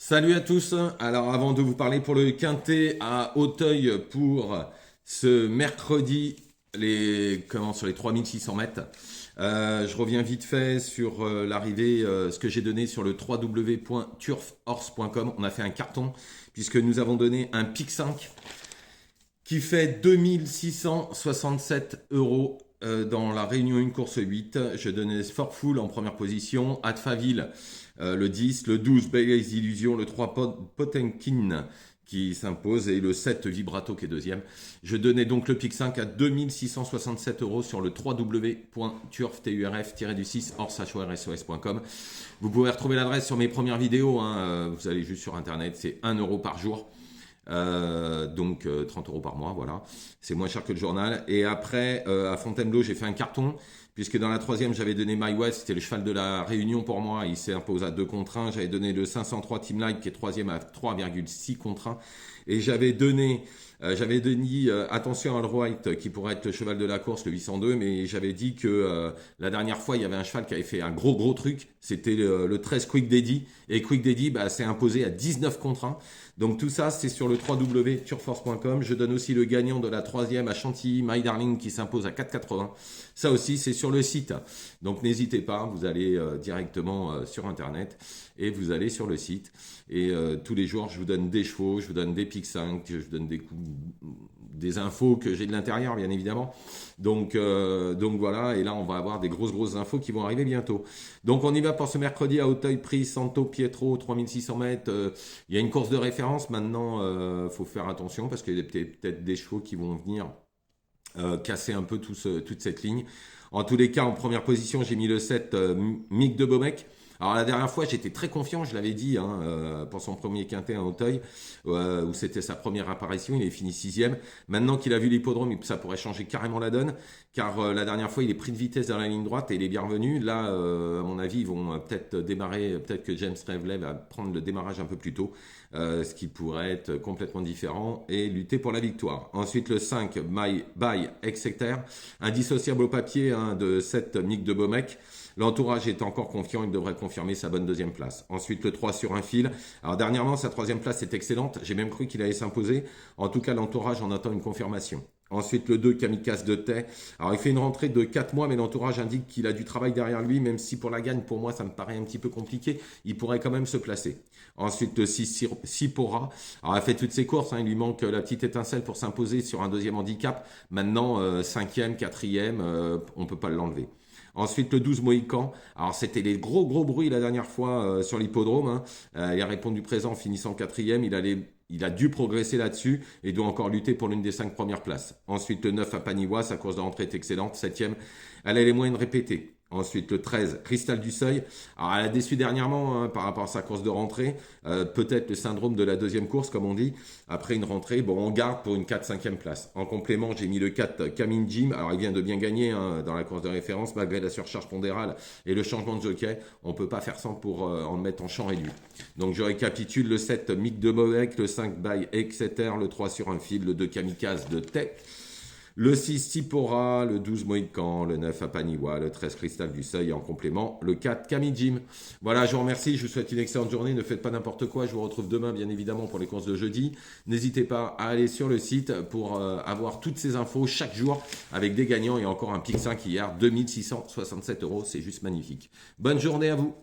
Salut à tous. Alors avant de vous parler pour le quintet à Auteuil pour ce mercredi sur les 3600 mètres, je reviens vite fait sur l'arrivée, ce que j'ai donné sur le www.turfhorse.com. On a fait un carton puisque nous avons donné un pic 5 qui fait 2667 euros dans la Réunion 1 course 8. Je donnais Sportful en première position, Adfaville le 10, le 12 Bailey's Illusion, le 3 Potenkin qui s'impose et le 7 Vibrato qui est deuxième. Je donnais donc le pic 5 à 2667 euros sur le www.turf-horse.com. Vous pouvez retrouver l'adresse sur mes premières vidéos, hein. Vous allez juste sur internet, c'est 1 euro par jour. Donc 30 euros par mois, voilà. C'est moins cher que le journal. Et après, à Fontainebleau, j'ai fait un carton, puisque dans la troisième, j'avais donné My West, c'était le cheval de la Réunion pour moi. Il s'est imposé à 2 contre 1. J'avais donné le 503 Team Light, qui est troisième à 3,6 contre 1. Et j'avais dit attention à Al White, qui pourrait être le cheval de la course, le 802, mais j'avais dit que la dernière fois, il y avait un cheval qui avait fait un gros truc. C'était le 13 Quick Daddy. Et Quick Daddy s'est imposé à 19 contre 1. Donc tout ça, c'est sur le www.turforce.com. Je donne aussi le gagnant de la troisième à Chantilly, My Darling, qui s'impose à 4,80. Ça aussi, c'est sur le site. Donc n'hésitez pas, vous allez directement sur Internet et vous allez sur le site. Et tous les jours, je vous donne des chevaux, je vous donne des pics 5, je vous donne des infos que j'ai de l'intérieur, bien évidemment. Donc voilà, et là, on va avoir des grosses infos qui vont arriver bientôt. Donc on y va pour ce mercredi à Auteuil, prix Santo Pietro, 3600 mètres. Il y a une course de référence. Maintenant, faut faire attention parce qu'il y a peut-être des chevaux qui vont venir casser un peu toute cette ligne. En tous les cas, en première position, j'ai mis le 7 Mick de Beaumec. Alors la dernière fois, j'étais très confiant, je l'avais dit, pour son premier quintet à Auteuil, où c'était sa première apparition, il est fini 6e. Maintenant qu'il a vu l'hippodrome, ça pourrait changer carrément la donne, car la dernière fois, il est pris de vitesse dans la ligne droite et il est bien revenu. Là, à mon avis, ils vont peut-être démarrer, peut-être que James Reveley va prendre le démarrage un peu plus tôt, ce qui pourrait être complètement différent et lutter pour la victoire. Ensuite, le 5, by Exeter, indissociable au papier de 7 Mick de Beaumec. L'entourage est encore confiant, il devrait confirmer sa bonne deuxième place. Ensuite, le 3 sur un fil. Alors dernièrement, sa troisième place est excellente. J'ai même cru qu'il allait s'imposer. En tout cas, l'entourage en attend une confirmation. Ensuite, le 2, Kamikaze de Tay. Alors, il fait une rentrée de 4 mois, mais l'entourage indique qu'il a du travail derrière lui, même si pour la gagne, pour moi, ça me paraît un petit peu compliqué. Il pourrait quand même se placer. Ensuite, le 6, Sipora. Alors, il a fait toutes ses courses. Il lui manque la petite étincelle pour s'imposer sur un deuxième handicap. Maintenant, 5e, 4e, on ne peut pas l'enlever. Ensuite, le 12 Mohican. Alors, c'était les gros bruits la dernière fois sur l'hippodrome. Il a répondu présent en finissant 4e. Il a dû progresser là-dessus et doit encore lutter pour l'une des 5 premières places. Ensuite, le 9 à Paniwa, sa course de rentrée est excellente. 7e, elle a les moyens de répéter. Ensuite, le 13, Cristal du Seuil. Alors, elle a déçu dernièrement par rapport à sa course de rentrée. Peut-être le syndrome de la deuxième course, comme on dit. Après une rentrée, on garde pour une 4-5e place. En complément, j'ai mis le 4, Kamin Jim. Alors, il vient de bien gagner dans la course de référence, malgré la surcharge pondérale et le changement de jockey. On ne peut pas faire sans pour en mettre en champ réduit. Donc, je récapitule le 7, Mick de Beaumec, le 5, by Exeter, le 3 sur un fil, le 2, Kamikaze de Tay. Le 6, Sipora, le 12, Mohican, le 9, Apaniwa, le 13, Cristal du Seuil et en complément, le 4, Camille Jim. Voilà, je vous remercie, je vous souhaite une excellente journée, ne faites pas n'importe quoi, je vous retrouve demain bien évidemment pour les courses de jeudi. N'hésitez pas à aller sur le site pour avoir toutes ces infos chaque jour avec des gagnants et encore un pic 5 hier, 2667 euros, c'est juste magnifique. Bonne journée à vous.